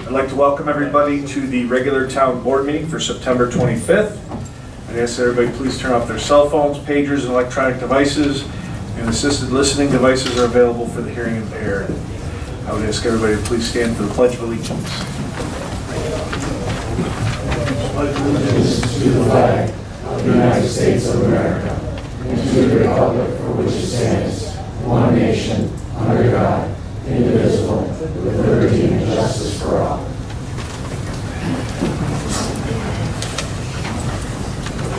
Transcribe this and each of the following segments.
I'd like to welcome everybody to the regular town board meeting for September 25th. I'd ask that everybody please turn off their cell phones, pagers, and electronic devices, and assisted listening devices are available for the hearing impaired. I would ask everybody to please stand for the Pledge of Allegiance. Pledge allegiance to the flag of the United States of America and to the republic for which it stands, one nation, under God, indivisible, with liberty and justice for all.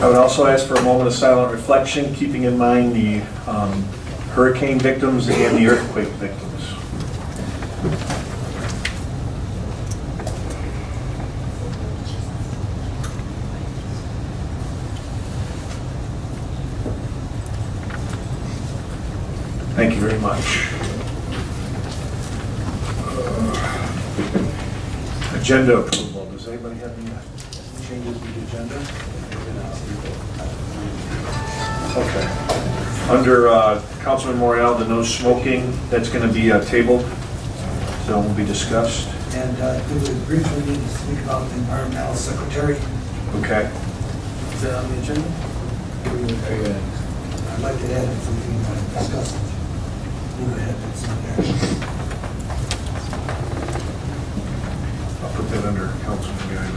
I would also ask for a moment of silent reflection, keeping in mind the hurricane victims and the earthquake victims. Thank you very much. Agenda approval. Does anybody have any changes to the agenda? Okay. Under Councilman Morel, the no smoking, that's going to be tabled, so it will be discussed. And we would briefly need to speak about the environmental secretary. Okay. Is that on the agenda? I'd like to add it so we can discuss it. Move ahead, it's not there. I'll put that under Councilman Guy.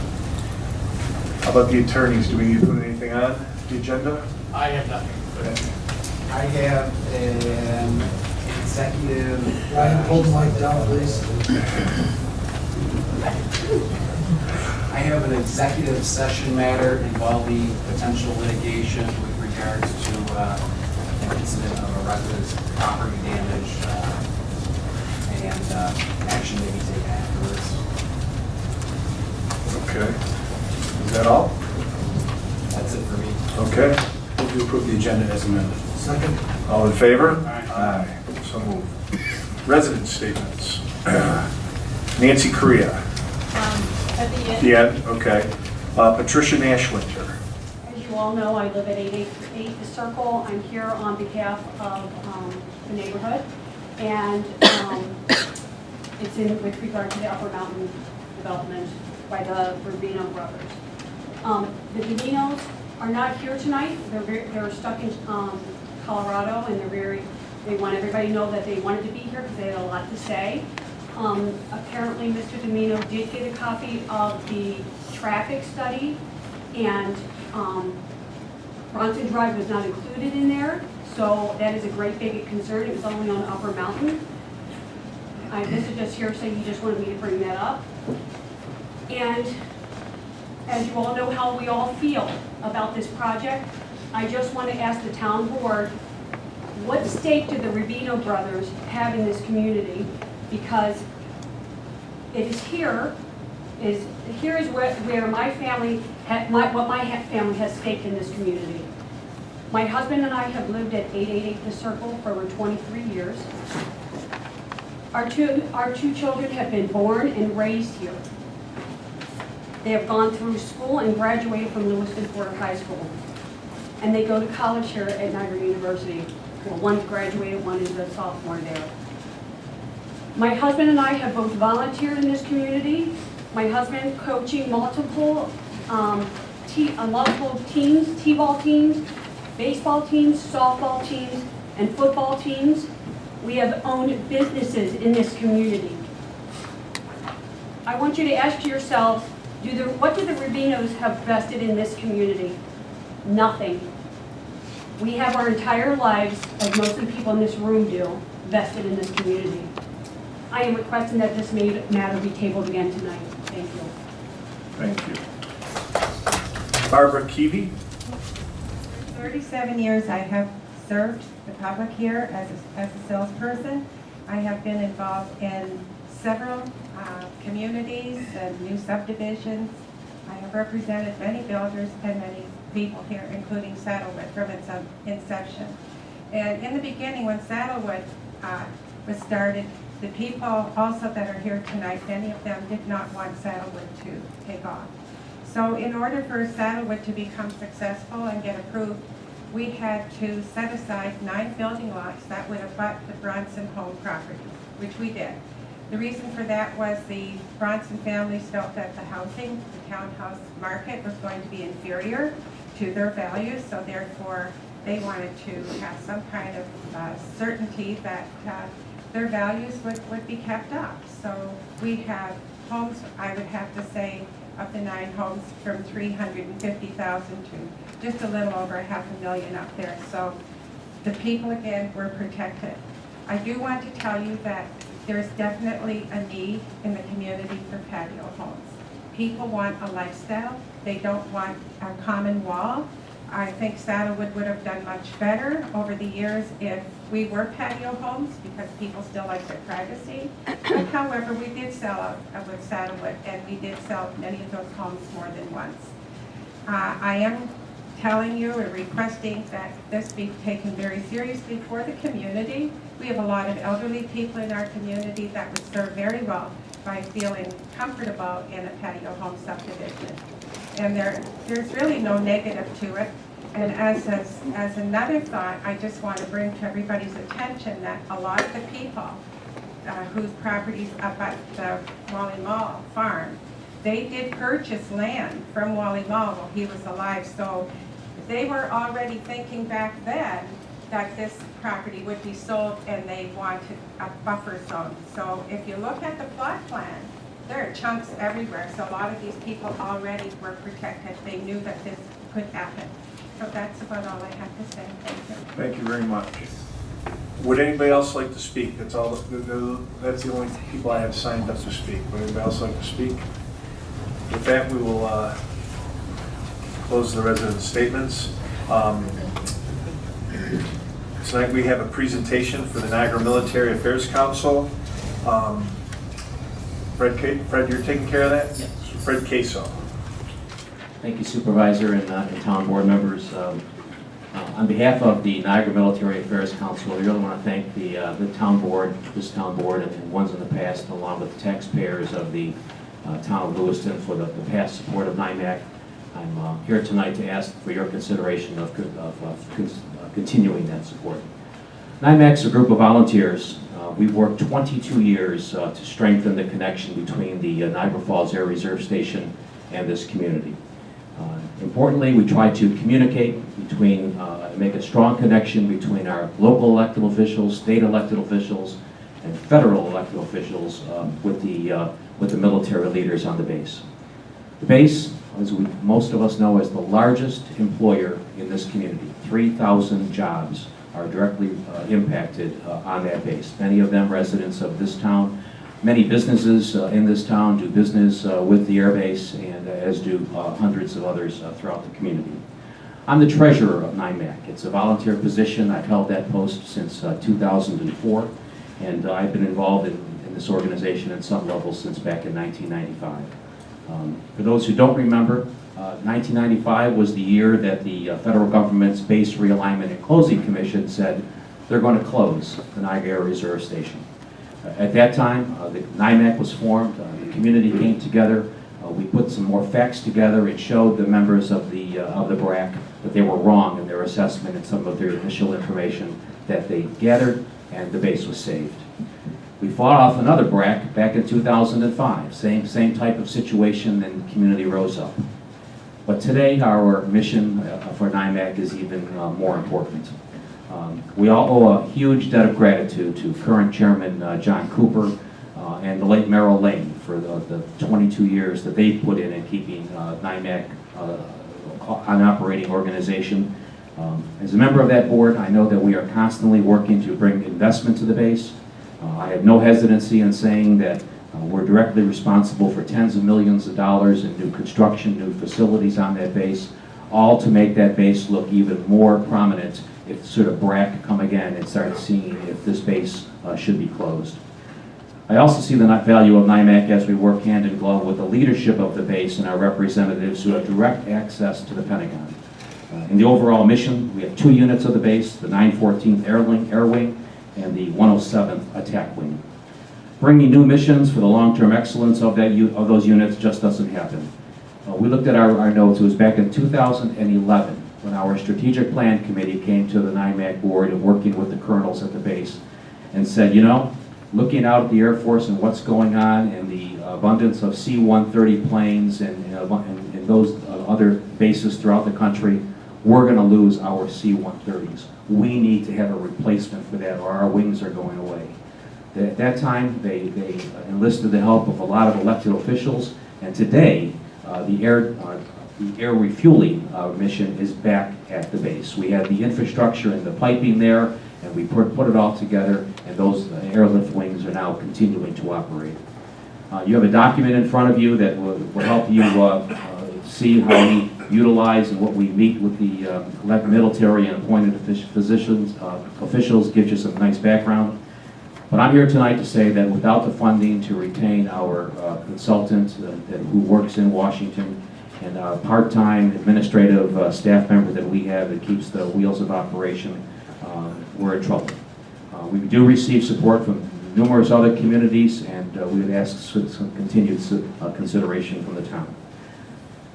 How about the attorneys? Do we need to put anything on the agenda? I have nothing. Okay. I have an executive. Ryan, hold the mic down, please. I have an executive session matter involving potential litigation with regards to an incident of a resident's property damage and action may be taken afterwards. Okay. Is that all? That's it for me. Okay. Move to approve the agenda as amended. Second. All in favor? Aye. Aye. So moved. Resident statements. Nancy Correa. At the end. The end, okay. Patricia Nashwinter. As you all know, I live at 888 The Circle. I'm here on behalf of the neighborhood, and it's with regard to the Upper Mountain development by the Rubino brothers. The Dominos are not here tonight. They're stuck in Colorado, and they want everybody to know that they wanted to be here because they had a lot to say. Apparently, Mr. Domino did get a copy of the traffic study, and Bronson Drive was not included in there, so that is a great big concern. It was only on Upper Mountain. This is just hearsay, he just wanted me to bring that up. And as you all know how we all feel about this project, I just want to ask the town board, what stake do the Rubino brothers have in this community? Because it is here is where my family, what my family has staked in this community. My husband and I have lived at 888 The Circle for over 23 years. Our two children have been born and raised here. They have gone through school and graduated from Lewiston High School. And they go to college here at Niagara University. Well, one's graduated, one is a sophomore there. My husband and I have both volunteered in this community. My husband coaching multiple teams, t-ball teams, baseball teams, softball teams, and football teams. We have owned businesses in this community. I want you to ask yourselves, what do the Rubinos have vested in this community? Nothing. We have our entire lives, as most of the people in this room do, vested in this community. I am requesting that this matter be tabled again tonight. Thank you. Thank you. Barbara Keevy. 37 years I have served the public here as a salesperson. I have been involved in several communities and new subdivisions. I have represented many builders and many people here, including Saddlewood from its inception. And in the beginning, when Saddlewood was started, the people also that are here tonight, many of them did not want Saddlewood to take off. So in order for Saddlewood to become successful and get approved, we had to set aside 9 building lots that would abut the Bronson home property, which we did. The reason for that was the Bronson families felt that the townhouse market was going to be inferior to their values, so therefore they wanted to have some kind of certainty that their values would be kept up. So we have homes, I would have to say, of the 9 homes from 350,000 to just a little over $500,000 up there. So the people, again, were protected. I do want to tell you that there's definitely a need in the community for patio homes. People want a lifestyle. They don't want a common wall. I think Saddlewood would have done much better over the years if we were patio homes, because people still like their privacy. But however, we did sell with Saddlewood, and we did sell many of those homes more than once. I am telling you and requesting that this be taken very seriously for the community. We have a lot of elderly people in our community that would serve very well by feeling comfortable in a patio home subdivision. And there's really no negative to it. And as another thought, I just want to bring to everybody's attention that a lot of the people whose properties up at the Wally Mall farm, they did purchase land from Wally Mall while he was alive. So they were already thinking back then that this property would be sold, and they wanted a buffer zone. So if you look at the plot plan, there are chunks everywhere. So a lot of these people already were protected. They knew that this could happen. So that's about all I have to say. Thank you. Thank you very much. Would anybody else like to speak? That's all. That's the only people I have signed up to speak. Would anybody else like to speak? With that, we will close the resident statements. Tonight we have a presentation for the Niagara Military Affairs Council. Fred, you're taking care of that? Yes. Fred Queso. Thank you, Supervisor and town board members. On behalf of the Niagara Military Affairs Council, we really want to thank the town board, this town board, and ones in the past, along with the taxpayers of the town of Lewiston for the past support of NIMAC. I'm here tonight to ask for your consideration of continuing that support. NIMAC's a group of volunteers. We've worked 22 years to strengthen the connection between the Niagara Falls Air Reserve Station and this community. Importantly, we try to communicate between, make a strong connection between our local elected officials, state elected officials, and federal elected officials with the military leaders on the base. The base, as most of us know, is the largest employer in this community. 3,000 jobs are directly impacted on that base. Many of them residents of this town. Many businesses in this town do business with the air base, and as do hundreds of others throughout the community. I'm the treasurer of NIMAC. It's a volunteer position. I've held that post since 2004, and I've been involved in this organization at some level since back in 1995. For those who don't remember, 1995 was the year that the federal government's Base Realignment and Closing Commission said they're going to close the Niagara Air Reserve Station. At that time, the NIMAC was formed, the community came together, we put some more facts together and showed the members of the BRAC that they were wrong in their assessment and some of their initial information that they gathered, and the base was saved. We fought off another BRAC back in 2005, same type of situation, and the community rose up. But today, our mission for NIMAC is even more important. We all owe a huge debt of gratitude to current Chairman John Cooper and the late Merrill Lane for the 22 years that they put in keeping NIMAC an operating organization. As a member of that board, I know that we are constantly working to bring investment to the base. I have no hesitancy in saying that we're directly responsible for tens of millions of dollars in new construction, new facilities on that base, all to make that base look even more prominent if sort of BRAC come again and start seeing if this base should be closed. I also see the value of NIMAC as we work hand in glove with the leadership of the base and our representatives who have direct access to the Pentagon. In the overall mission, we have 2 units of the base, the 914th Air Wing and the 107th Attack Wing. Bringing new missions for the long-term excellence of those units just doesn't happen. We looked at our notes. It was back in 2011 when our strategic plan committee came to the NIMAC board and working with the colonels at the base and said, you know, looking out at the Air Force and what's going on and the abundance of C-130 planes and those other bases throughout the country, we're going to lose our C-130s. We need to have a replacement for that, or our wings are going away. At that time, they enlisted the help of a lot of elected officials, and today, the air refueling mission is back at the base. We have the infrastructure and the piping there, and we put it all together, and those airlift wings are now continuing to operate. You have a document in front of you that will help you see how we utilize and what we meet with the military and appointed officials, gives you some nice background. But I'm here tonight to say that without the funding to retain our consultant who works in Washington and a part-time administrative staff member that we have that keeps the wheels of operation, we're in trouble. We do receive support from numerous other communities, and we would ask for some continued consideration from the town.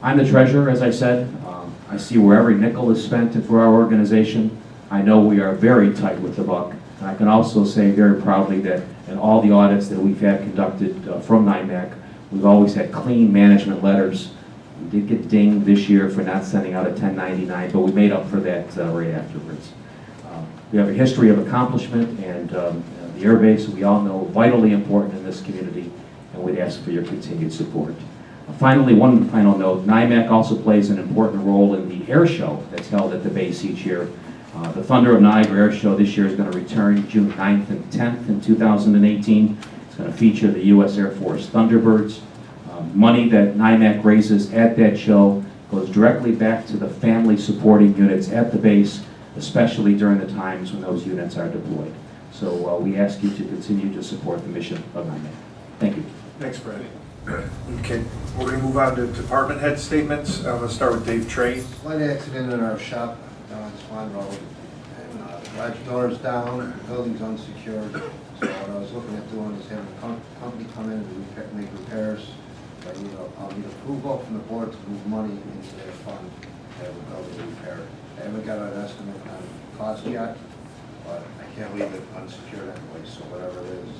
I'm the treasurer, as I said. I see where every nickel is spent for our organization. I know we are very tight with the buck. And I can also say very proudly that in all the audits that we've had conducted from NIMAC, we've always had clean management letters. We did get dinged this year for not sending out a 1099, but we made up for that right afterwards. We have a history of accomplishment, and the Air Base, we all know, vitally important in this community, and we'd ask for your continued support. Finally, one final note, NIMAC also plays an important role in the air show that's held at the base each year. The Thunder of Niagara Air Show this year is going to return June 9th and 10th in 2018. It's going to feature the U.S. Air Force Thunderbirds. Money that NIMAC raises at that show goes directly back to the family supporting units at the base, especially during the times when those units are deployed. So we ask you to continue to support the mission of NIMAC. Thank you. Thanks, Brad. Okay, we're going to move on to department head statements. I'm going to start with Dave Train. Slight accident in our shop down Swan Road, and the garage door is down, the building's unsecured. So what I was looking at doing is having a company come in and make repairs. But I'll need approval from the board to move money into their fund to have the building repaired. I haven't got an estimate on cost yet, but I can't leave it unsecured anyway, so whatever it is,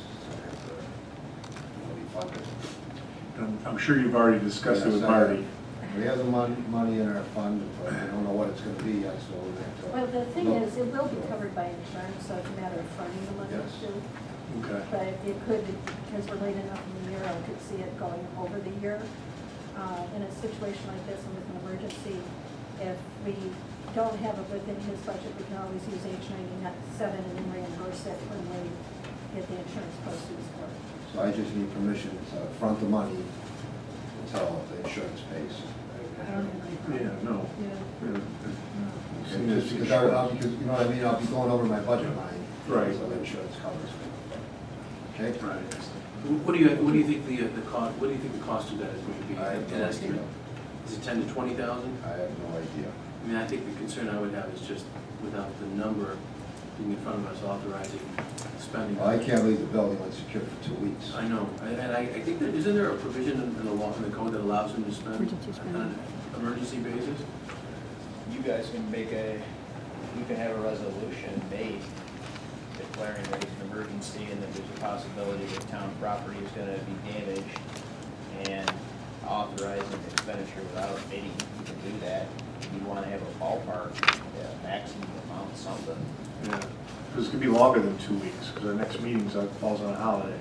it'll be funded. I'm sure you've already discussed it with Yes, Marty. We have the money in our fund, but we don't know what it's gonna be yet, so we'll have to. Well, the thing is, it will be covered by insurance, so it's a matter of fronting the money Yes. too. Okay. But it could, because we're late enough in the year, I could see it going over the year. In a situation like this and with an emergency, if we don't have it within his budget, we can always use H97 and then reimburse it when we get the insurance proceeds for it. So I just need permission to front the money until the insurance pays. I don't have any problem. Yeah, no. Yeah. Just because because, you know what I mean, I'll be going over my budget line. Right. So the insurance covers me. Okay? Right. What do you think the cost? What do you think the cost of that is going to be? I have An no estimate? idea. Is it 10 to 20,000? I have no idea. I mean, I think the concern I would have is just without the number being in front of us authorizing spending. Well, I can't leave the building unsecured for 2 weeks. I know, and I think that, isn't there a provision in the law, in the code that allows them to spend on an emergency basis? You guys can you can have a resolution made declaring that it's an emergency and that there's a possibility that town property is gonna be damaged, and authorizing expenditure without bidding, you can do that. You wanna have a ballpark, maximum amount, something. Yeah, because it could be longer than 2 weeks, because our next meeting falls on a holiday.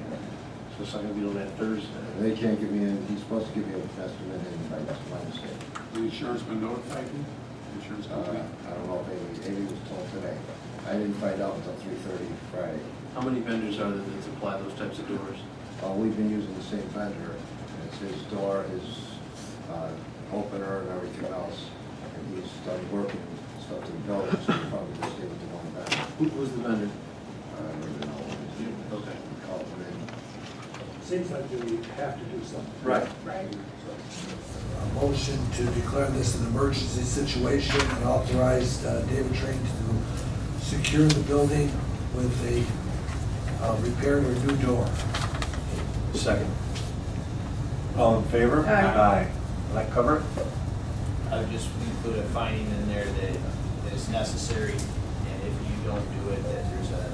So it's not going to be till that Thursday. They can't give me, he's supposed to give me an estimate in by next Wednesday. The insurance been notified you? Insurance company? I don't know if Amy was told today. I didn't find out until 3:30 Friday. How many vendors are there that supply those types of doors? We've been using the same vendor. It's his door, his opener, and everything else. And he's done working stuff to the building, so he probably just gave it to one vendor. Who's the vendor? I don't even know what his name is. Okay. Call him in. Seems like we have to do something. Right. Right. A motion to declare this an emergency situation and authorize David Train to secure the building with a repaired or new door. Second. All in favor? Aye. Will that cover it? I would just include a finding in there that it's necessary, and if you don't do it, that there's a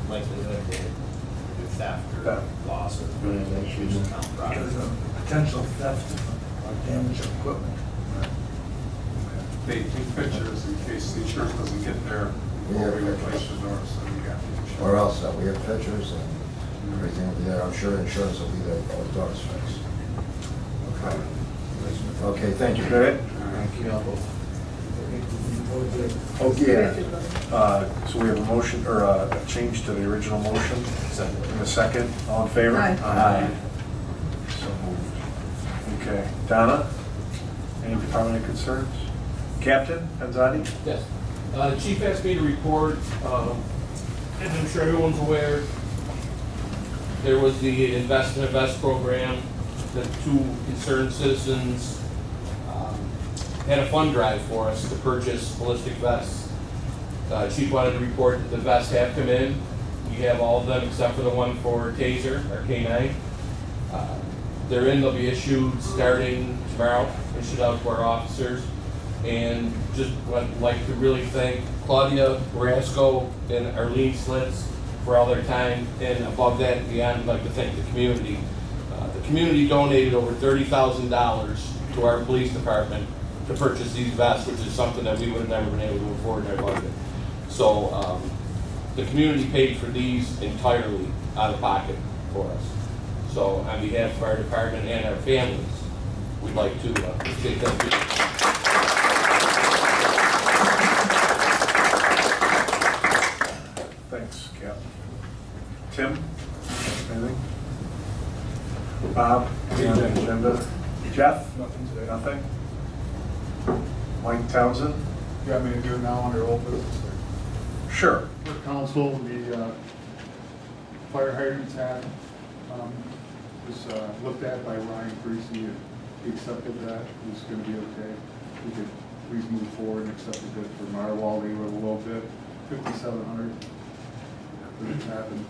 likelihood that if theft or Theft. loss of damage to town property. Because of potential theft or damage of equipment. They take pictures in case the insurance doesn't get there before we replace the door, so we got the insurance. Or else we have pictures and everything will be there. I'm sure insurance will be there before the door's fixed. Okay. Okay, thank you. Good? Thank you. Oh, yeah. So we have a motion, or a change to the original motion. In a second, all in favor? Aye. So moved. Okay. Donna, any department concerns? Captain Anzani? Yes. Chief asked me to report, as I'm sure everyone's aware, there was the Invest and Invest program that 2 concerned citizens had a fund drive for us to purchase ballistic vests. Chief wanted to report that the vests have come in. You have all of them except for the one for Taser, our K9. They're in, they'll be issued starting tomorrow, issued out to our officers. And just would like to really thank Claudia Rasco and Arlene Slitz for all their time. And above that and beyond, I'd like to thank the community. The community donated over $30,000 to our police department to purchase these vests, which is something that we would have never been able to afford in our budget. So the community paid for these entirely out of pocket for us. So on behalf of our department and our families, we'd like to say thank you. Thanks, Cap. Tim? Anything? Bob? Anything on the agenda? Jeff? Nothing today. Nothing? Mike Townsend? You got me to do it now under old business? Sure. For council, the fire hydrants had was looked at by Ryan Greasy. He accepted that. It was going to be okay. We could please move forward and accept the bid for Marwall. They were a little bit, $5,700. Couldn't happen.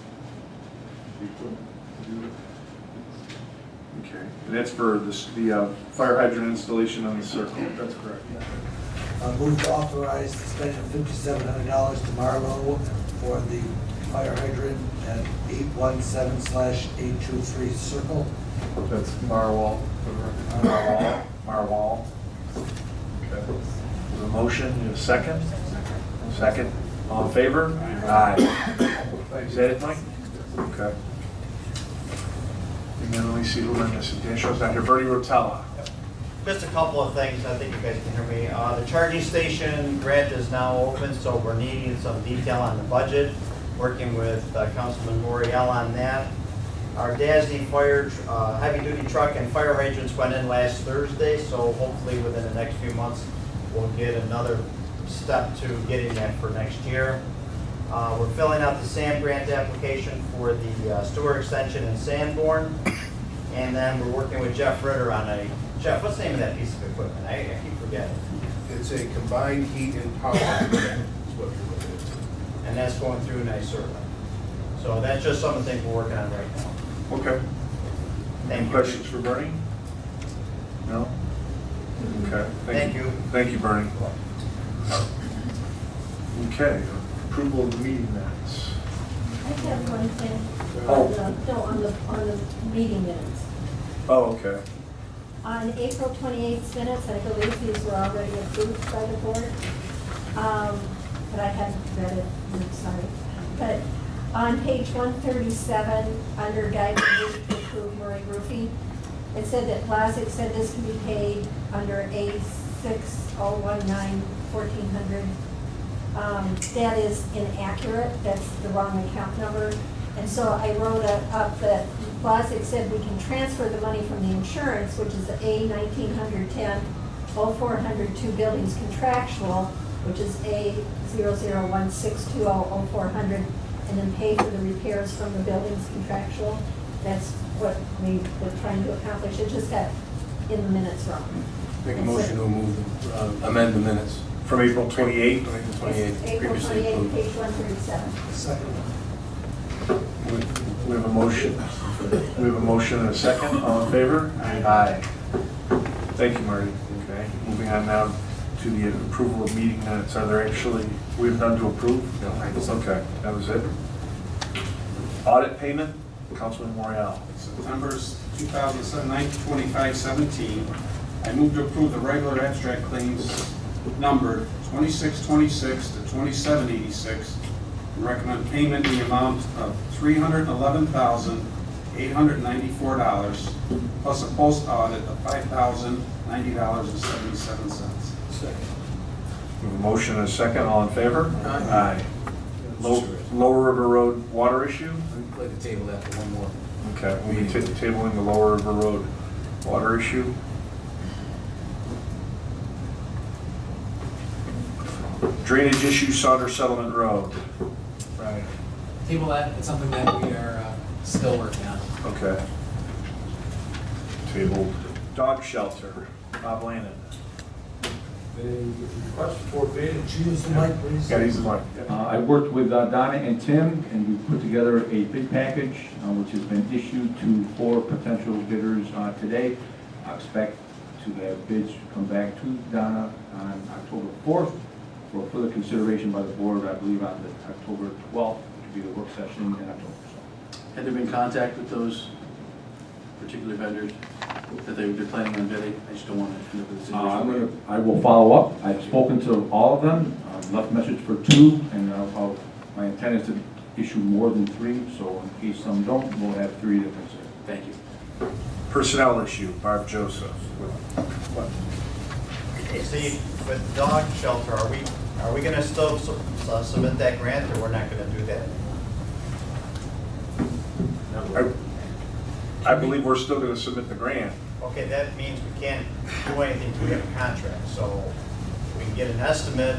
The equipment to do it. Okay. And that's for the fire hydrant installation on the circle? That's correct. Move to authorize the spending of $5,700 to Marlowe for the fire hydrant at 817/823 Circle. That's Marwall. Marwall. Okay. A motion, you have a second? Second. All in favor? Aye. Is that it, Mike? Okay. And then let me see who I'm missing. Dan Shaw's not here. Bertie Rotella. Just a couple of things, I think you guys can hear me. The charging station grant is now open, so we're needing some detail on the budget, working with Councilman Morial on that. Our DASD fire heavy-duty truck and fire hydrants went in last Thursday, so hopefully within the next few months, we'll get another step to getting that for next year. We're filling out the SAM grant application for the sewer extension in Sanborn, and then we're working with Jeff Ritter on Jeff, what's the name of that piece of equipment? I keep forgetting. It's a combined heat and power unit is what you're looking at. And that's going through NYSERDA. So that's just some of the things we're working on right now. Okay. Thank Any you. questions for Bernie? No? Okay. Thank you. Thank you, Bernie. Okay. Approval of the meeting minutes. I have one thing, Oh. on the meeting minutes. Oh, okay. On April 28th minutes, I believe these were already approved by the board, but I hadn't read it, I'm sorry. But on page 137, under guidance to approve Murray Roofing, it said that Plastics said this can be paid under A6019-1400. That is inaccurate, that's the wrong account number. And so I wrote up that Plastics said we can transfer the money from the insurance, which is the A1910-0400 buildings contractual, which is A001620-0400, and then pay for the repairs from the buildings contractual. That's what we were trying to accomplish. It just got in the minutes wrong. Make a motion to amend the minutes. From April 28th? April 28th, previously approved. page 137. Second. We have a motion. We have a motion and a second. All in favor? Aye. Thank you, Marty. Okay. Moving on now to the approval of meeting minutes. Are there actually, we have none to approve? No. Okay, that was it. Audit payment? Councilman Morreale. September 2517, I move to approve the regular abstract claims numbered 2626 to 2786 and recommend payment in the amount of $311,894 plus a post audit of $5,090.77. Second. We have a motion and a second, all in favor? Aye. Lower River Road water issue? I'd like to table that for one more. Okay, we'll be tabling the Lower River Road water issue. Drainage issue, Sauter Settlement Road. Right. Table that, it's something that we are still working on. Okay. Tabled. Dog shelter, Bob Lannon. A request for bid, and choose the mic, please. Yeah, he's the mic. I worked with Donna and Tim, and we put together a bid package, which has been issued to 4 potential bidders today. I expect to have bids come back to Donna on October 4th for further consideration by the board, I believe on the October 12th, which will be the work session in October. Had there been contact with those particular vendors that they're planning on bidding? I just don't want to end up with a situation. I will follow up. I've spoken to all of them, left message for 2, and my intent is to issue more than 3, so in case some don't, we'll have 3 to consider. Thank you. Personnel issue, Barb Joseph. Steve, with dog shelter, are we gonna still submit that grant, or we're not gonna do that? I believe we're still gonna submit the grant. Okay, that means we can't do anything until we have a contract, so we can get an estimate,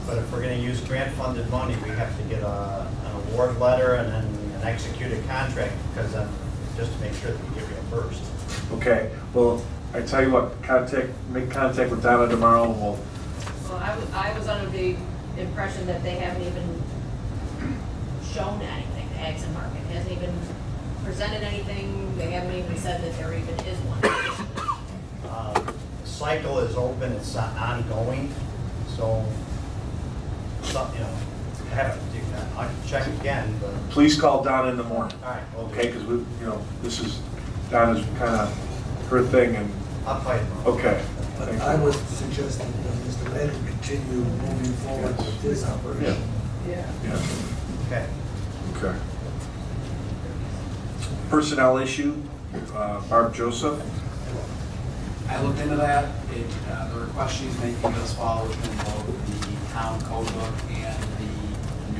but if we're gonna use grant-funded money, we have to get an award letter and then an executed contract, because just to make sure that we get reimbursed. Okay, well, I tell you what, make contact with Donna tomorrow, and we'll, Well, I was under the impression that they haven't even shown anything, the Ag and Market hasn't even presented anything, they haven't even said that there even is one. Cycle is open, it's ongoing, so, I have to do that. I can check again, but. please call Donna in the morning. All right, we'll do Okay, it. because this is Donna's kind of her thing, and, I'll fight it. okay. But Thank I you. would suggest that Mr. Landon continue moving forward with this operation. Yeah, Okay. okay. Personnel issue, Barb Joseph. I looked into that. The request she's making does fall within both the town code book and the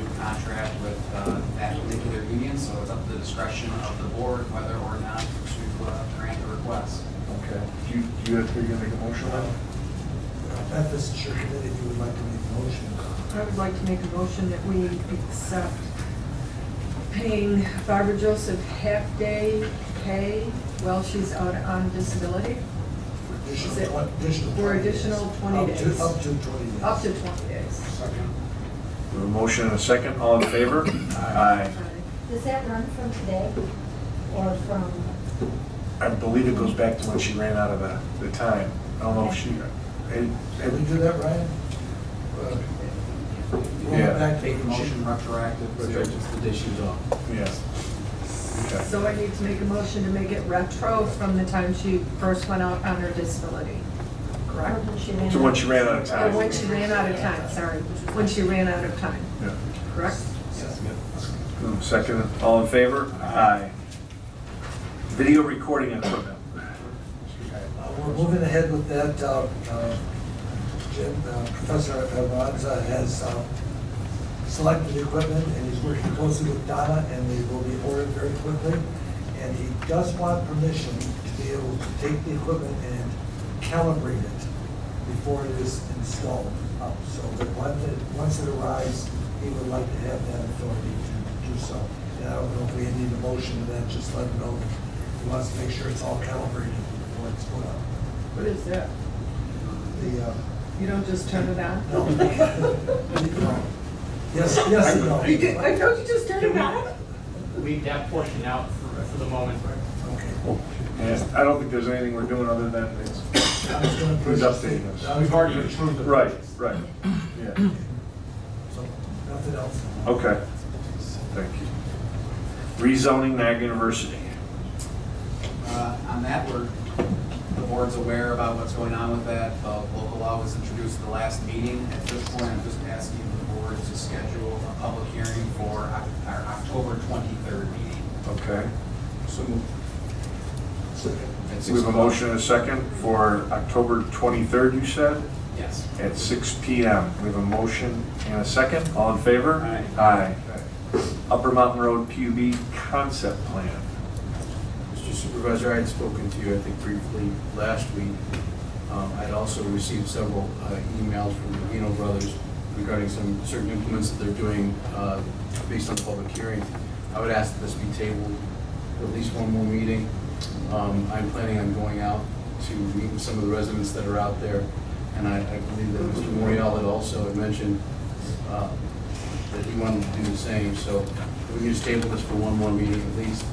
new contract with that particular union, so it's up to the discretion of the board whether or not to grant the request. Okay. You're gonna make a motion on it? Memphis Insurance Committee, if you would like to make a motion. I would like to make a motion that we accept paying Barbara Joseph half-day pay while she's out on disability. For additional 20 days. Up to 20 days. Up to 20 days. Second. We have a motion and a second, all in favor? Aye. Does that run from today or from? I believe it goes back to when she ran out of the time. I don't know if she, Can we do that, Ryan? Yeah. Back to Take the motion retroactive to just the day she was off. yeah. Okay. So I need to make a motion to make it retro from the time she first went out on her disability. Correct? So when she ran out of Or time. when she ran out of time, sorry. When she ran out of time, Yeah. correct? Second, all in favor? Aye. Video recording equipment. We're moving ahead with that. Professor Alonza has selected the equipment, and he's working closely with Donna, and they will be ordered very quickly. And he does want permission to be able to take the equipment and calibrate it before it is installed. So that once it arrives, he would like to have that authority to do so. And I don't know if we need a motion to that, just let him know he wants to make sure it's all calibrated before it's put up. What is that? The, You don't just turn it on? no. Yes, yes and no. I know you just turned it on. Leave that portion out for the moment. Okay. And I don't think there's anything we're doing other than it's, I was gonna he's updating us. We've already approved the Right, purchase. right, yeah. So, nothing else. Okay. Thank you. rezoning Niagara University. On that, the board's aware about what's going on with that. Local law was introduced at the last meeting. At this point, I'm just asking the board to schedule a public hearing for our October 23rd meeting. Okay. So We have a motion and a second for October 23rd, you said, Yes. at 6 PM. We have a motion and a second. All in favor? Aye. Aye. Upper Mountain Road PUB concept plan. Mr. Supervisor, I had spoken to you, I think briefly last week. I'd also received several emails from the Vino brothers regarding some certain implements that they're doing based on the public hearing. I would ask that this be tabled for at least one more meeting. I'm planning on going out to meet with some of the residents that are out there, and I believe that Mr. Morial had also had mentioned that he wanted to do the same. So if we can just table this for one more meeting at least,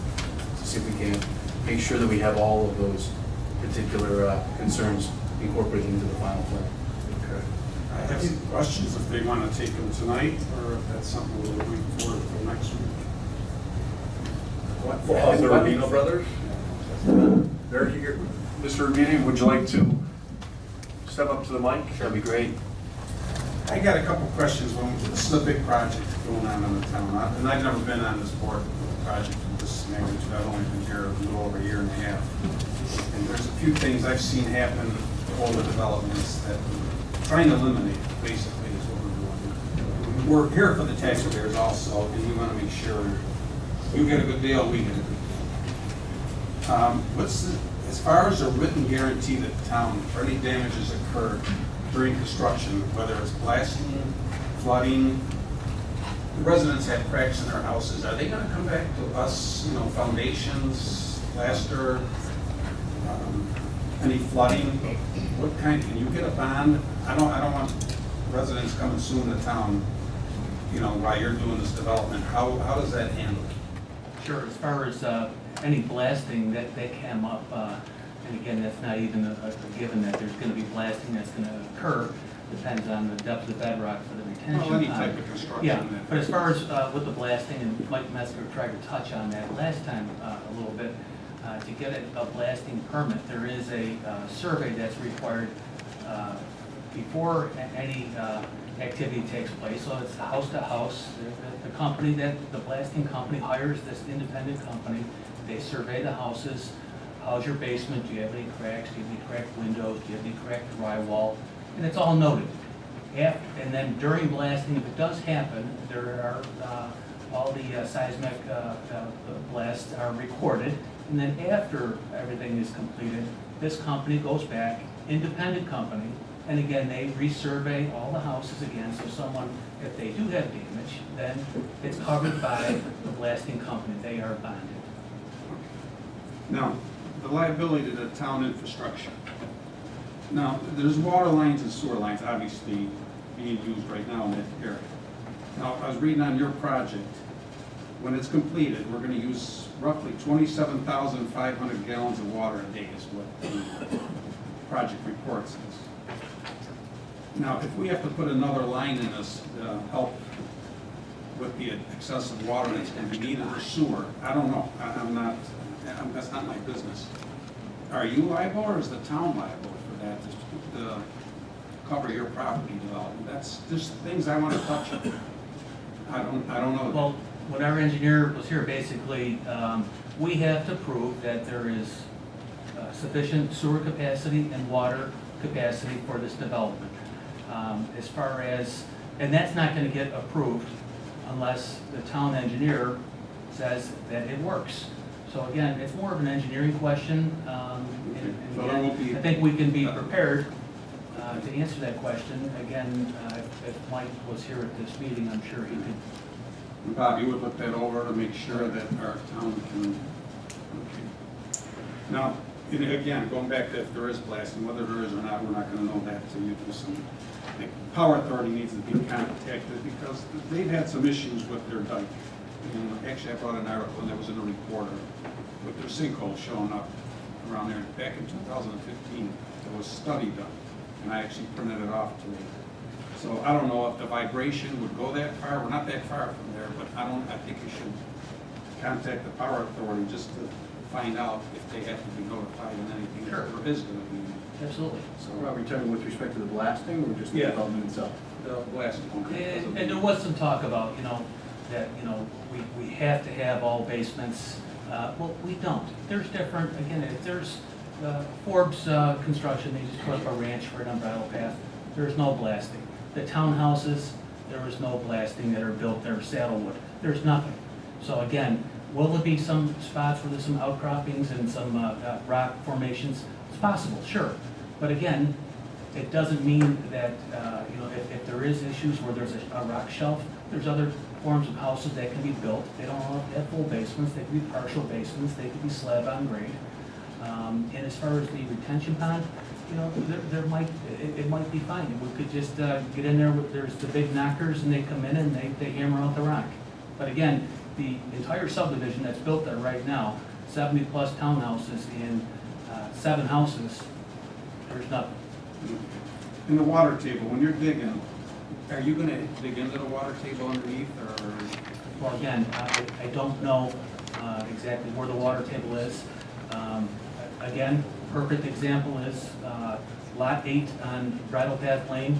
to see if we can make sure that we have all of those particular concerns incorporated into the final plan. Okay. I have some questions if they want to take them tonight, or if that's something we'll bring forward for next week. The Rubino brothers? They're here. Mr. Rubino, would you like to step up to the mic? That'd be great. I got a couple questions. This is a big project going on in the town, and I've never been on this board with a project of this magnitude. I've only been here a little over a year and a half. And there's a few things I've seen happen with all the developments that we're trying to eliminate, basically, is what we're doing. We're here for the taxpayers also, and we want to make sure you get a good deal, we get a good deal. As far as a written guarantee that the town, for any damages occurred during construction, whether it's blasting, flooding, the residents have cracks in their houses, are they gonna come back to us, foundations, plaster, any flooding? What kind, can you get a bond? I don't want residents coming suing the town, while you're doing this development. How does that handle? Sure, as far as any blasting that came up, and again, that's not even a given that there's going to be blasting that's going to occur, depends on the depth of the bedrock for the retention. Well, any type of construction. Yeah, but as far as with the blasting, and Mike Metzger tried to touch on that last time a little bit, to get a blasting permit, there is a survey that's required before any activity takes place. So it's house to house. The company the blasting company hires this independent company. They survey the houses. How's your basement? Do you have any cracks? Do you have any cracked windows? Do you have any cracked drywall? And it's all noted. And then during blasting, if it does happen, there are all the seismic blasts are recorded. And then after everything is completed, this company goes back, independent company, and again, they resurvey all the houses again, so someone, if they do have damage, then it's covered by the blasting company. They are bonded. Now, the liability to the town infrastructure. Now, there's water lines and sewer lines obviously being used right now in that area. Now, I was reading on your project, when it's completed, we're going to use roughly 27,500 gallons of water a day is what the project report says. Now, if we have to put another line in us to help with the excessive water that's going to be needed for sewer, I don't know. That's not my business. Are you liable or is the town liable for that to cover your property development? That's just things I want to touch on. I don't know. Well, when our engineer was here, basically, we have to prove that there is sufficient sewer capacity and water capacity for this development. As far as, and that's not going to get approved unless the town engineer says that it works. So again, it's more of an engineering question. And again, I think we can be prepared to answer that question. Again, if Mike was here at this meeting, I'm sure he could. Bob, you would look that over to make sure that our town can, okay. Now, and again, going back to if there is blasting, whether there is or not, we're not going to know that until you do some. The Power Authority needs to be contacted because they've had some issues with their dike. And actually, I brought an article and that was in a reporter with their sinkhole showing up around there. Back in 2015, there was a study done, and I actually printed it off to me. So I don't know if the vibration would go that far. We're not that far from there, but I think you should contact the power authority just to find out if they have to be notified and anything that there is gonna be. Absolutely. So are we talking with respect to the blasting or just the Yeah. development itself? The blast. And there was some talk about, that, we have to have all basements. Well, we don't. There's different, again, if there's Forbes Construction, they just put up a ranch for an unbridled path. There's no blasting. The townhouses, there is no blasting that are built there, Saddlewood. There's nothing. So again, will there be some spots where there's some outcroppings and some rock formations? It's possible, sure. But again, it doesn't mean that, if there is issues where there's a rock shelf, there's other forms of houses that can be built. They don't all have to have full basements, they can be partial basements, they could be slab on grade. And as far as the retention pond, it might be fine. We could just get in there, there's the big knockers, and they come in and they hammer out the rock. But again, the entire subdivision that's built there right now, 70-plus townhouses and 7 houses, there's nothing. In the water table, when you're digging, are you gonna dig into the water table underneath, or? Well, again, I don't know exactly where the water table is. Again, perfect example is Lot 8 on Bridle Path Lane.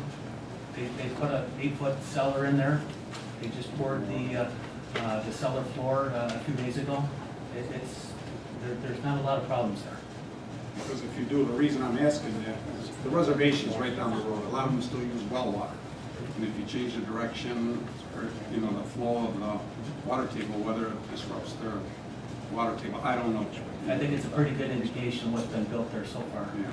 They put a 8-foot cellar in there. They just poured the cellar floor a few days ago. There's not a lot of problems there. Because if you do, the reason I'm asking that is the reservation's right down the road. A lot of them still use well water. And if you change the direction or, the flow of the water table, whether it disrupts their water table, I don't know. I think it's a pretty good indication of what's been built there so far. Yeah.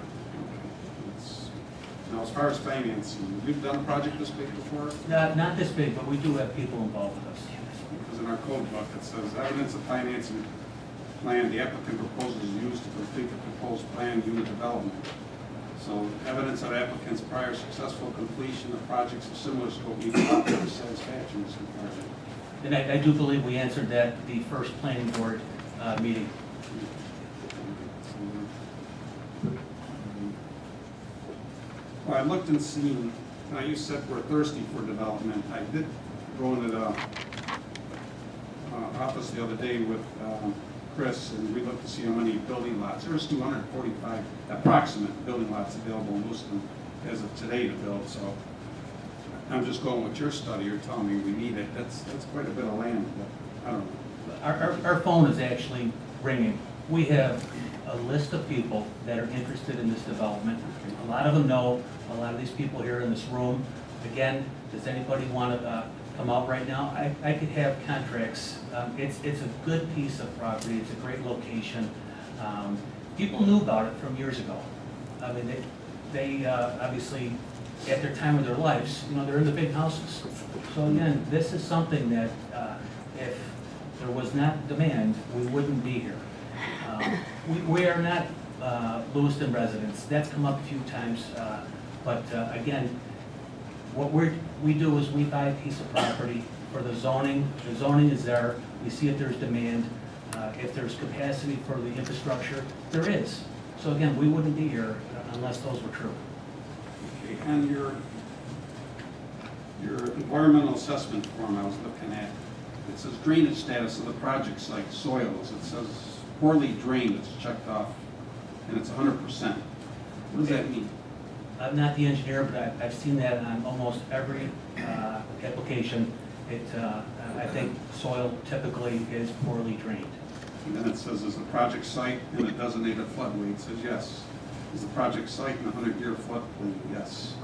Now, as far as financing, we've done a project this big before? Not this big, but we do have people involved with us. Because in our code book, it says evidence of financing plan, the applicant proposes used to complete the proposed plan unit development. So evidence of applicant's prior successful completion of projects of similar scope meets the satisfaction of this project. And I do believe we answered that the first planning board meeting. Well, I looked and seen, now you said we're thirsty for development. I did go into the office the other day with Chris, and we looked to see how many building lots. There's 245 approximate building lots available in Lewiston as of today to build, so I'm just going with your study. You're telling me we need it. That's quite a bit of land, but I don't know. Our phone is actually ringing. We have a list of people that are interested in this development. A lot of them know, a lot of these people here in this room. Again, does anybody want to come out right now? I could have contracts. It's a good piece of property. It's a great location. People knew about it from years ago. I mean, they obviously, at their time of their lives, they're in the big houses. So again, this is something that if there was not demand, we wouldn't be here. We are not Lewiston residents. That's come up a few times. But again, what we do is we buy a piece of property for the zoning. The zoning is there. We see if there's demand. If there's capacity for the infrastructure, there is. So again, we wouldn't be here unless those were true. Okay, and your environmental assessment form I was looking at, it says drainage status of the project site, soils. It says poorly drained, it's checked off, and it's 100%. What does that mean? I'm not the engineer, but I've seen that on almost every application. I think soil typically is poorly drained. And then it says, is the project site in a designated floodway? It says yes. Is the project site in a 100-year floodplain? Yes.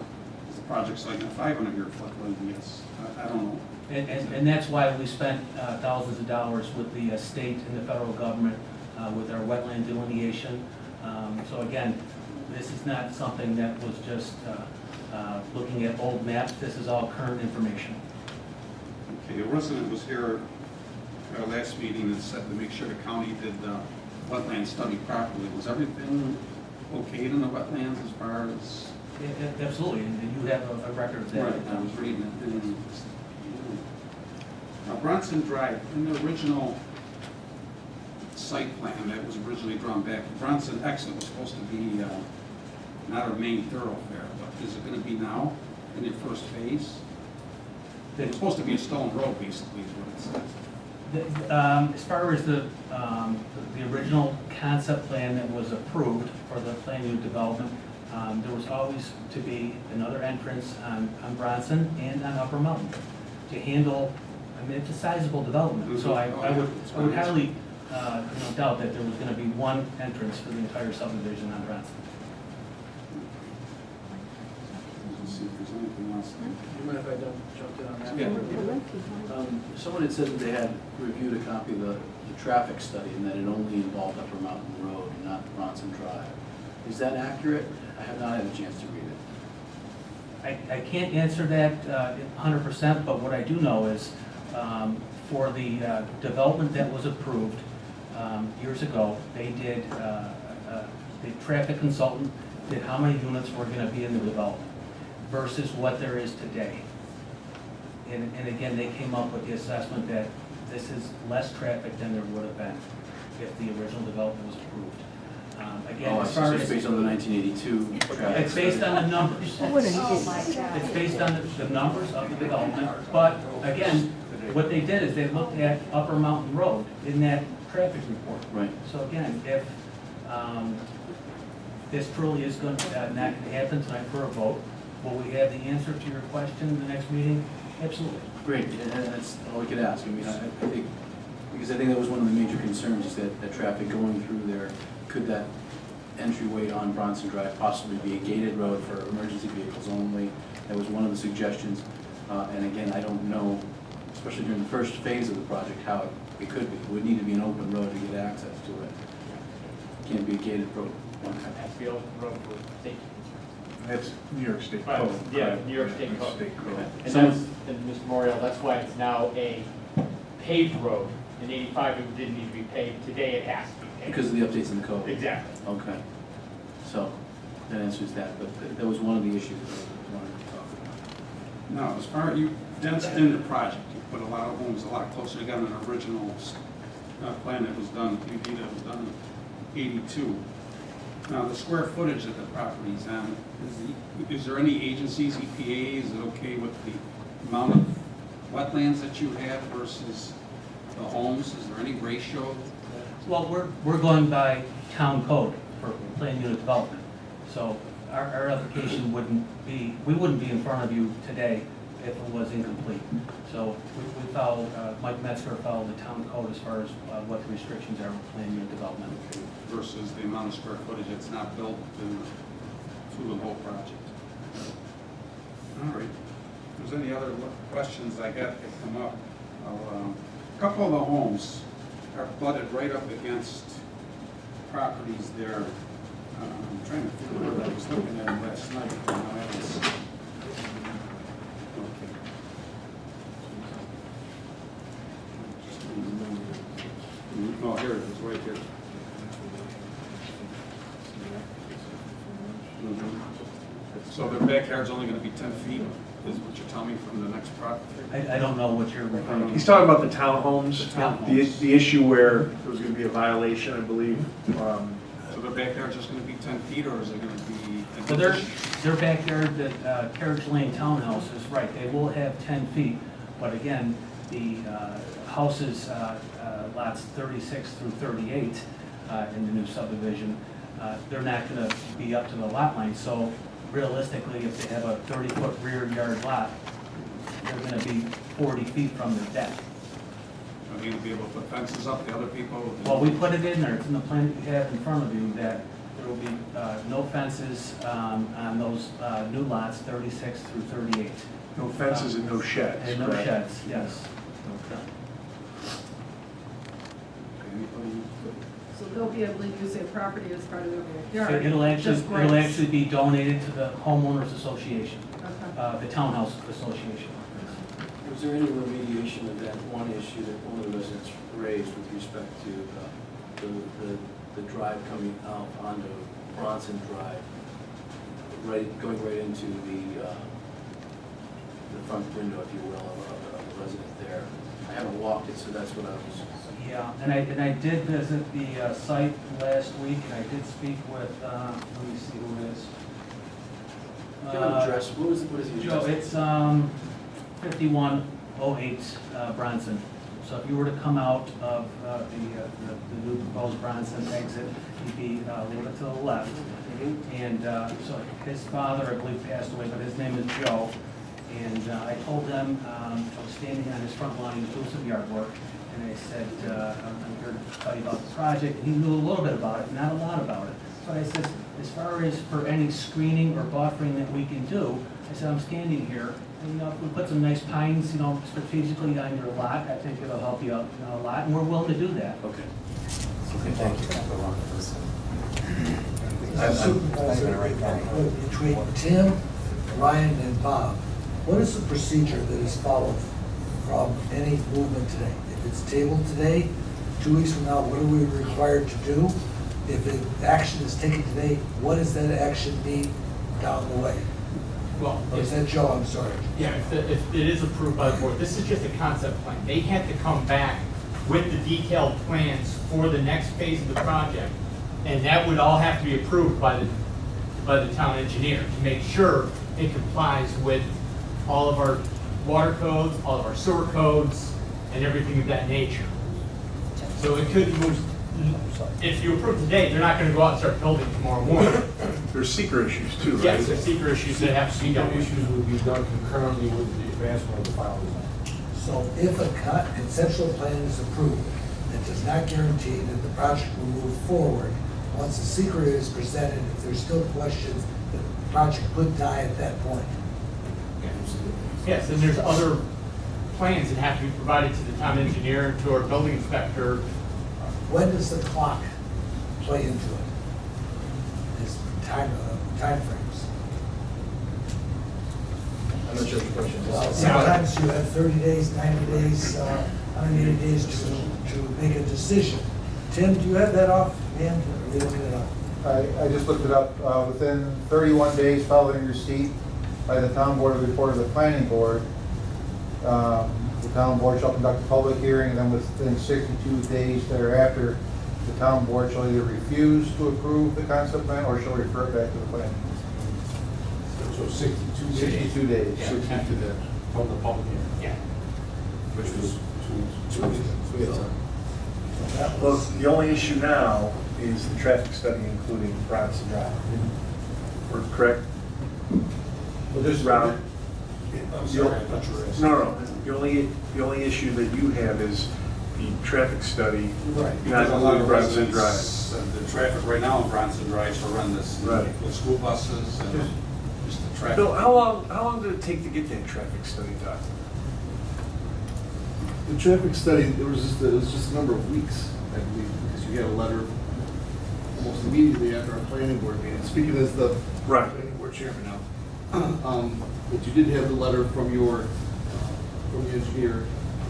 Is the project site in a 500-year floodplain? Yes. I don't know. And that's why we spent thousands of dollars with the state and the federal government with our wetland delineation. So again, this is not something that was just looking at old maps. This is all current information. Okay, a resident was here at our last meeting and said to make sure the county did the wetland study properly. Was everything okay in the wetlands as far as? Yeah, absolutely, and you have a record of that. Right, I was reading it. Now, Bronson Drive, in the original site plan that was originally drawn back, Bronson exit was supposed to be not a main thoroughfare, but is it going to be now in your first phase? It's supposed to be a stone road, basically, is what it says. As far as the original concept plan that was approved for the planned unit development, there was always to be another entrance on Bronson and on Upper Mountain to handle, I mean, it's a sizable development, so I would highly doubt that there was gonna be one entrance for the entire subdivision on Bronson. Let's see if there's anything else. You mind if I jump in on that? Yeah. Someone had said that they had reviewed a copy of the traffic study and that it only involved Upper Mountain Road, not Bronson Drive. Is that accurate? I have not had a chance to read it. I can't answer that 100%, but what I do know is for the development that was approved years ago, they did, the traffic consultant did how many units were going to be in the development versus what there is today. And again, they came up with the assessment that this is less traffic than there would have been if the original development was approved. Again, as far It's as based on the 1982 traffic. it's based on the numbers. Oh my God. It's based on the numbers of the development, but again, what they did is they looked at Upper Mountain Road in that traffic report. Right. So again, if this truly is going to, not going to happen tonight for a vote, will we have the answer to your question in the next meeting? Absolutely. Great, and that's all we could ask. I mean, I think, because I think that was one of the major concerns, is that traffic going through there, could that entryway on Bronson Drive possibly be a gated road for emergency vehicles only? That was one of the suggestions. And again, I don't know, especially during the first phase of the project, how it could be. It would need to be an open road to get access to it. It can't be a gated road. It has to be open road for safety That's New York State concerns. code. Yeah, New York State code. State code. And that's, and Mr. Morial, that's why it's now a paved road. In '85, it didn't need to be paved. Today, it has to be paved. Because of the updates in the code? Exactly. Okay. So, that answers that, but that was one of the issues that I wanted to talk about. Now, as far as you densed in the project, you put a lot of homes a lot closer together than the original plan that was done, UD that was done in '82. Now, the square footage of the properties, is there any agencies, EPA, is it okay with the amount of wetlands that you have versus the homes? Is there any ratio? Well, we're going by town code for planned unit development. So our application wouldn't be, we wouldn't be in front of you today if it was incomplete. So we follow, Mike Metzger followed the town code as far as what the restrictions are with planned unit development. Versus the amount of square footage that's not built through the whole project. All right. If there's any other questions I got that come up, a couple of the homes are butted right up against properties there. I'm trying to figure out where I was looking at them last night. And I haven't seen. Okay. Oh, here it is, right here. So their backyard's only gonna be 10 feet, is what you're telling me, from the next property? I don't know what you're referring to. He's talking about the townhomes, The townhomes. the issue where there was gonna be a violation, I believe. So their backyard's just gonna be 10 feet, or is it gonna be? Well, their backyard, the Carriage Lane townhouse is right, they will have 10 feet, but again, the houses, lots 36 through 38 in the new subdivision, they're not going to be up to the lot line, so realistically, if they have a 30-foot rear yard lot, they're going to be 40 feet from the deck. Are you gonna be able to put fences up, the other people? Well, we put it in there, it's in the plan that you have in front of you, that there will be no fences on those new lots, 36 through 38. No fences and no sheds. And no correct? sheds, yes. So they'll be able to use their property as part of their backyard. It'll just grass. actually be donated to the homeowners association, Okay. the townhouse association. Was there any remediation of that one issue that one of the residents raised with respect to the drive coming out onto Bronson Drive, going right into the front window, if you will, of the resident there? I haven't walked it, so that's what I was. Yeah, and I did visit the site last week, and I did speak with, let me see who it is. Do you have an address? What is the Joe, address? it's 5108 Bronson. So if you were to come out of the new proposed Bronson exit, you'd be a little bit to the left. And so his father, I believe, passed away, but his name is Joe. And I told them, I was standing on his front lawn, he was doing some yard work, and I said, I'm here to tell you about the project. And he knew a little bit about it, not a lot about it. So I said, as far as for any screening or buffering that we can do, I said, I'm standing here, and, you know, if we put some nice pines, you know, strategically on your lot, I think it'll help you out, you know, a lot, and we're willing to do that. Okay. Thank you. Between Tim, Ryan, and Bob, what is the procedure that is followed from any movement today? If it's tabled today, 2 weeks from now, what are we required to do? If action is taken today, what does that action mean down the way? Well, Or is that Joe? I'm sorry. yeah, if it is approved by the board, this is just a concept plan. They had to come back with the detailed plans for the next phase of the project. And that would all have to be approved by the town engineer to make sure it complies with all of our water codes, all of our sewer codes, and everything of that nature. So it could move, if you approve today, they're not gonna go out and start building tomorrow morning. There's secret issues too, right? Yes, there's secret issues that have to be done. Issues will be done concurrently with the advancement of the final design. So if a conceptual plan is approved, it does not guarantee that the project will move forward. Once the secret is presented, if there's still questions, the project could die at that point. Yes, and there's other plans that have to be provided to the town engineer and to our building inspector. When does the clock play into it? Is time frames? I'm not sure what the question Well, is. sometimes you have 30 days, 90 days, 180 days to make a decision. Tim, do you have that offhand? Or are you looking it up? I just looked it up. Within 31 days following receipt by the town board of the report of the planning board, the town board shall conduct a public hearing, and then within 62 days thereafter, the town board shall either refuse to approve the concept plan or shall refer it back to the planning. So 62 days. 62 days. Yeah. 62 days. From the public hearing. Yeah. Which was 2 weeks ago. Well, the only issue now is the traffic study, including Bronson Drive. We're correct? Well, this Round. I'm sorry, I thought you were asking. No. The only issue that you have is the traffic study, Right. not Because a lot including of Bronson Drive. residents, the traffic right now on Bronson Drive is horrendous. Right. With school buses and just the traffic. Bill, how long did it take to get that traffic study done? The traffic study, it was just a number of weeks, I believe, because you had a letter almost immediately after our planning board meeting. Speaking as the planning board chairman now, but you did have the letter from from the engineer,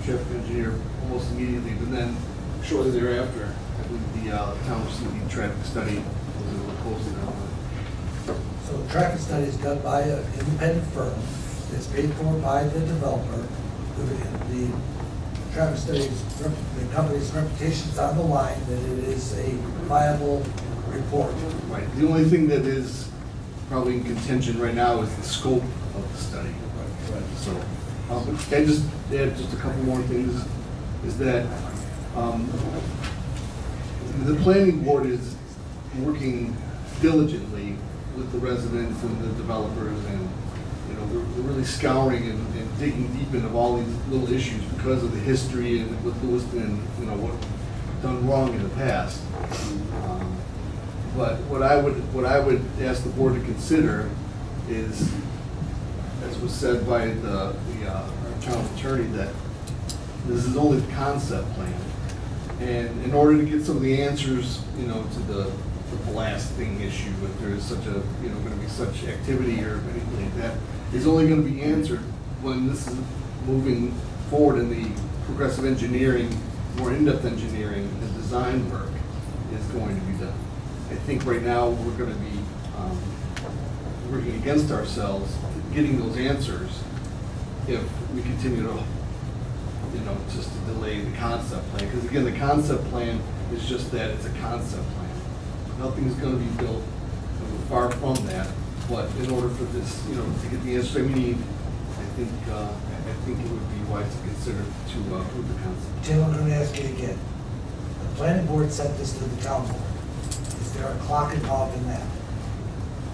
traffic engineer, almost immediately. But then shortly thereafter, I believe the town received the traffic study was posted on So the traffic study is done by an independent firm. It's paid for by the developer. The traffic study, the company's reputation's on the line that it is a viable report. Right. The only thing that is probably in contention right now is the scope of the study. Right. So, can I just add just a couple more things? Is that the planning board is working diligently with the residents and the developers, and they're really scouring and digging deep into all these little issues because of the history and with Lewiston and what done wrong in the past. But what I would ask the board to consider is, as was said by our town attorney, that this is only the concept plan, and in order to get some of the answers, to the blasting issue, if there is such a going to be such activity or anything like that, is only going to be answered when this is moving forward in the progressive engineering, more in-depth engineering, and design work is going to be done. I think right now we're going to be working against ourselves getting those answers if we continue to, just to delay the concept plan. Because again, the concept plan is just that, it's a concept plan. Nothing's going to be built, far from that. But in order for this, to get the answer we need, I think I think it would be wise to consider to approve the concept. Tim, I'm gonna ask you again. The planning board sent this to the town board. Is there a clock involved in that?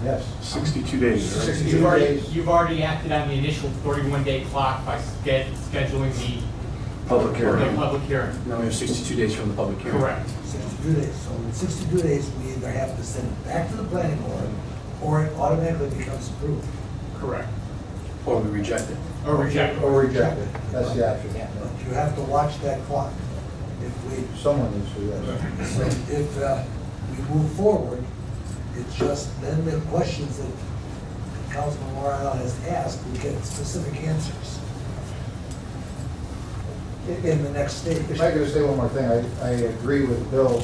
Yes. 62 days, right? 62 You've already acted on the initial 31-day clock by scheduling the Public hearing. public hearing. Now we have 62 days from the public hearing. Correct. 62 days. So in 62 days, we either have to send it back to the planning board, or it automatically becomes approved. Correct. Or we reject it. Or reject. Or reject it. That's the option. But you have to watch that clock. If we, Someone needs to, yes. so if we move forward, it's just, then the questions that Councilman Morale has asked, we get specific answers in the next stage. If I could say one more thing, I agree with Bill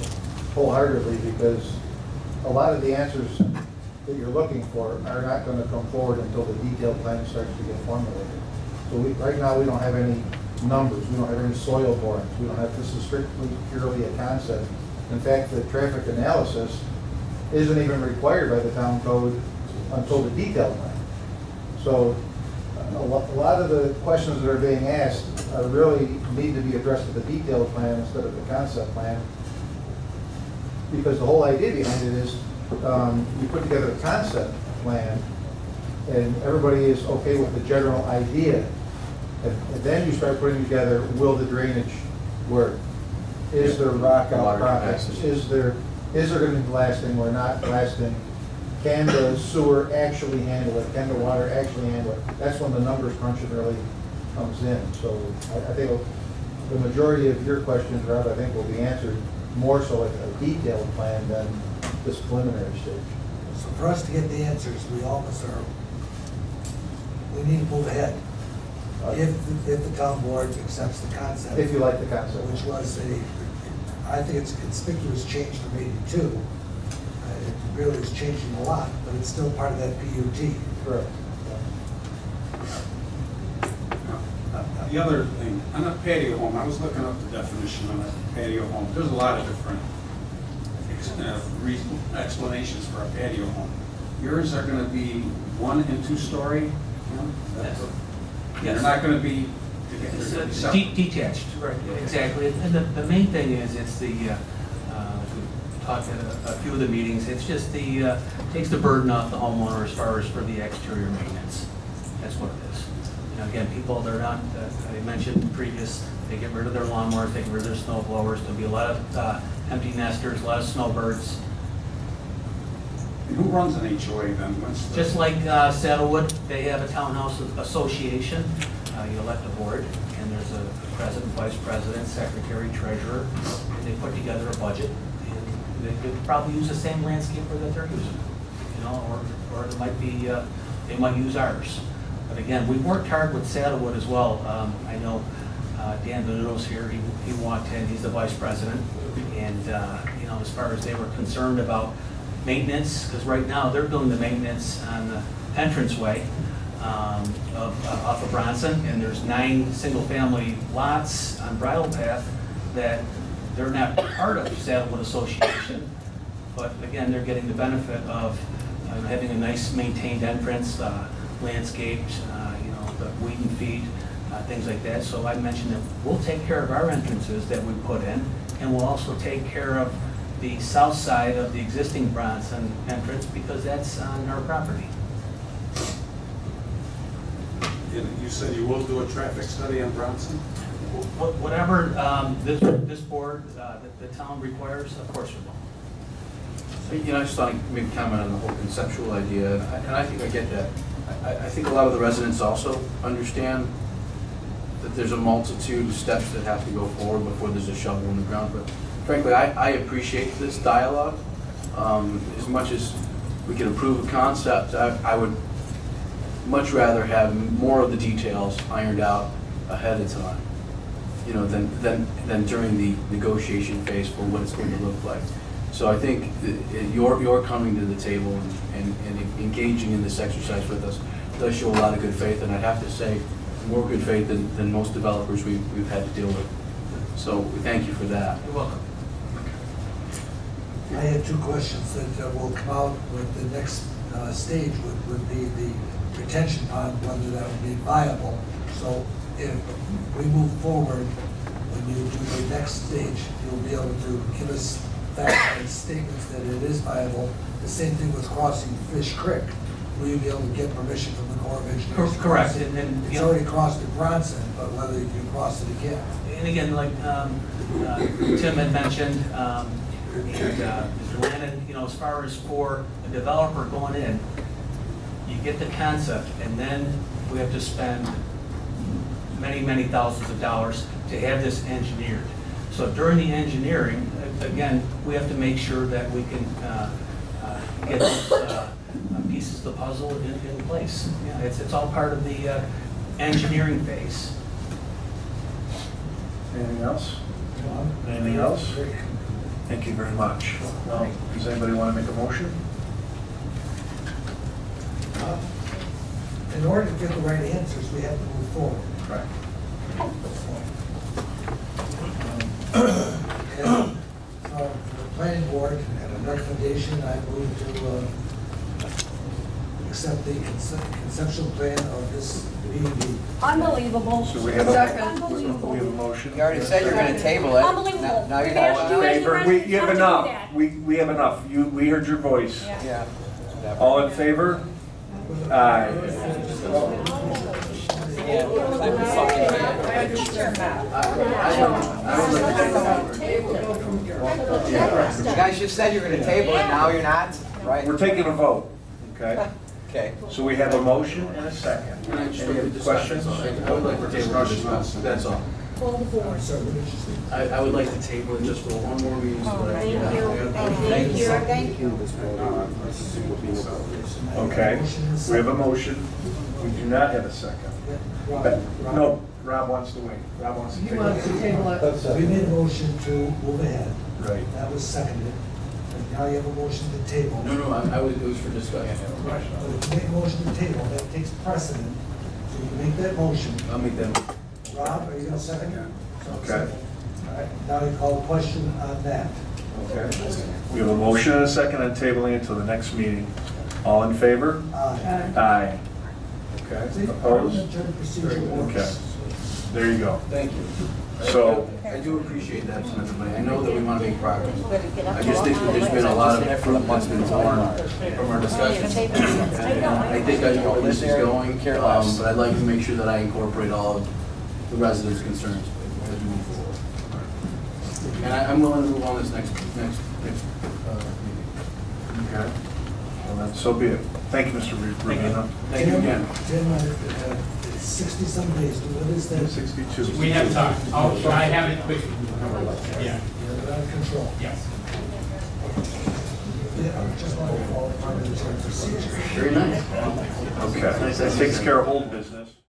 wholeheartedly, because a lot of the answers that you're looking for are not gonna come forward until the detailed plan starts to get formulated. So right now, we don't have any numbers, we don't have any soil borings, we don't have, this is strictly purely a concept. In fact, the traffic analysis isn't even required by the town code until the detailed plan. So a lot of the questions that are being asked really need to be addressed at the detailed plan instead of the concept plan. Because the whole idea behind it is you put together a concept plan and everybody is okay with the general idea. And then you start putting together, will the drainage work? Is there rock out profits? Is there going to be blasting or not blasting? Can the sewer actually handle it? Can the water actually handle it? That's when the numbers crunching really comes in. So I think the majority of your questions, Rob, I think will be answered more so at a detailed plan than this preliminary stage. So for us to get the answers, we need to move ahead. If the town board accepts the concept. If you like the concept. Which was I think it's a conspicuous change from 82. It really is changing a lot, but it's still part of that PUD. Correct. The other thing, on a patio home, I was looking up the definition on a patio home. There's a lot of different explanations for a patio home. Yours are gonna be 1 and 2 story? They're not gonna be. Detached, right, exactly. And the main thing is, it's the, we talked at a few of the meetings, it's just takes the burden off the homeowner as far as for the exterior maintenance. That's what it is. You know, again, people, they're not, I mentioned previous, they get rid of their lawnmowers, they get rid of their snow blowers. There'll be a lot of empty nesters, a lot of snowbirds. And who runs an HOA then? Just like Saddlewood, they have a townhouse association. You elect a board, and there's a president, vice president, secretary, treasurer, and they put together a budget. And they could probably use the same landscaper that they're using, you know, or it might be, they might use ours. But again, we worked hard with Saddlewood as well. I know Dan Venuto's here, he walked in, he's the vice president. And, you know, as far as they were concerned about maintenance, because right now they're doing the maintenance on the entranceway off of Bronson, and there's 9 single-family lots on Bridle Path that they're not part of Saddlewood Association, but again, they're getting the benefit of having a nice maintained entrance, landscaped, you know, the weed and feed, things like that. So I mentioned that we'll take care of our entrances that we put in, and we'll also take care of the south side of the existing Bronson entrance because that's on our property. You said you will do a traffic study on Bronson? Whatever this board, the town requires, of course we will. You know, I just thought I'd maybe comment on the whole conceptual idea, and I think I get that. I think a lot of the residents also understand that there's a multitude of steps that have to go forward before there's a shovel in the ground. But frankly, I appreciate this dialogue. As much as we can approve a concept, I would much rather have more of the details ironed out ahead of time, you know, than during the negotiation phase for what it's going to look like. So I think you're coming to the table and engaging in this exercise with us does show a lot of good faith, and I'd have to say more good faith than most developers we've had to deal with. So we thank you for that. You're welcome. I had 2 questions that will come out with the next stage would be the retention pond, whether that would be viable. So if we move forward, when you do the next stage, you'll be able to give us facts and statements that it is viable. The same thing with crossing Fish Creek. Will you be able to get permission from the Corps of Engineers? to Correct, cross it? and It's already crossed at Bronson, but whether you can cross it again. And again, like Tim had mentioned, and Mr. Lannon, as far as for a developer going in, you get the concept, and then we have to spend many, many thousands of dollars to have this engineered. So during the engineering, again, we have to make sure that we can get those pieces of the puzzle in place. Yeah, it's all part of the engineering phase. Anything else? Anything else? Thank you very much. Well, does anybody want to make a motion? In order to get the right answers, we have to move forward. Correct. And so the planning board had a recommendation, I move to accept the conceptual plan of this B&B. Unbelievable. So we have We a Unbelievable. motion. You already said you're gonna table it. Unbelievable. Now you're We've asked not. you as the Favor, resident you have not to do enough. that. We have enough. We heard your voice. Yeah. All in favor? Aye. You guys just said you're gonna table it, now you're not, right? We're taking a vote, okay? Okay. So we have a motion and a second. Can I just Any make a questions? discussion? I would like to table this, that's all. Pull the board. I would like to table it just for one more meeting. so that I can- Thank you. Thank you. Okay, we have a motion. We do not have a second. No, Rob wants to wait. Rob wants to You take want to it. table it? We made a motion to move ahead. Right. That was seconded. And now you have a motion to table. No, it was for discussion. Right, but if you make a motion to table, that takes precedent. So you make that motion. I'll make that. Rob, are you gonna second it? Okay. All right, now you call a question on that. Okay. We have a motion and a second on tabling until the next meeting. All in favor? Aye. Okay. See, Opposed? parliamentary procedure Okay. works. There you go. Thank you. So, I do appreciate that, Mr. Mayor. I know that we want to make progress. I just think that there's been a lot of fruit that's been born from our discussions. And I think I know where this is going, but I'd like to make sure that I incorporate all of the residents' concerns as we move forward. And I'm willing to move on this next meeting. okay. Well, then, so be it. Thank you, Mr. Rubino. Thank you again. Tim, it's 60-some days, what is that? 62. We have time. Oh, should I have it quick? Yeah, You're under control. yes. Yeah, I just want to follow parliamentary procedure. Very nice. Okay. That takes care of old business.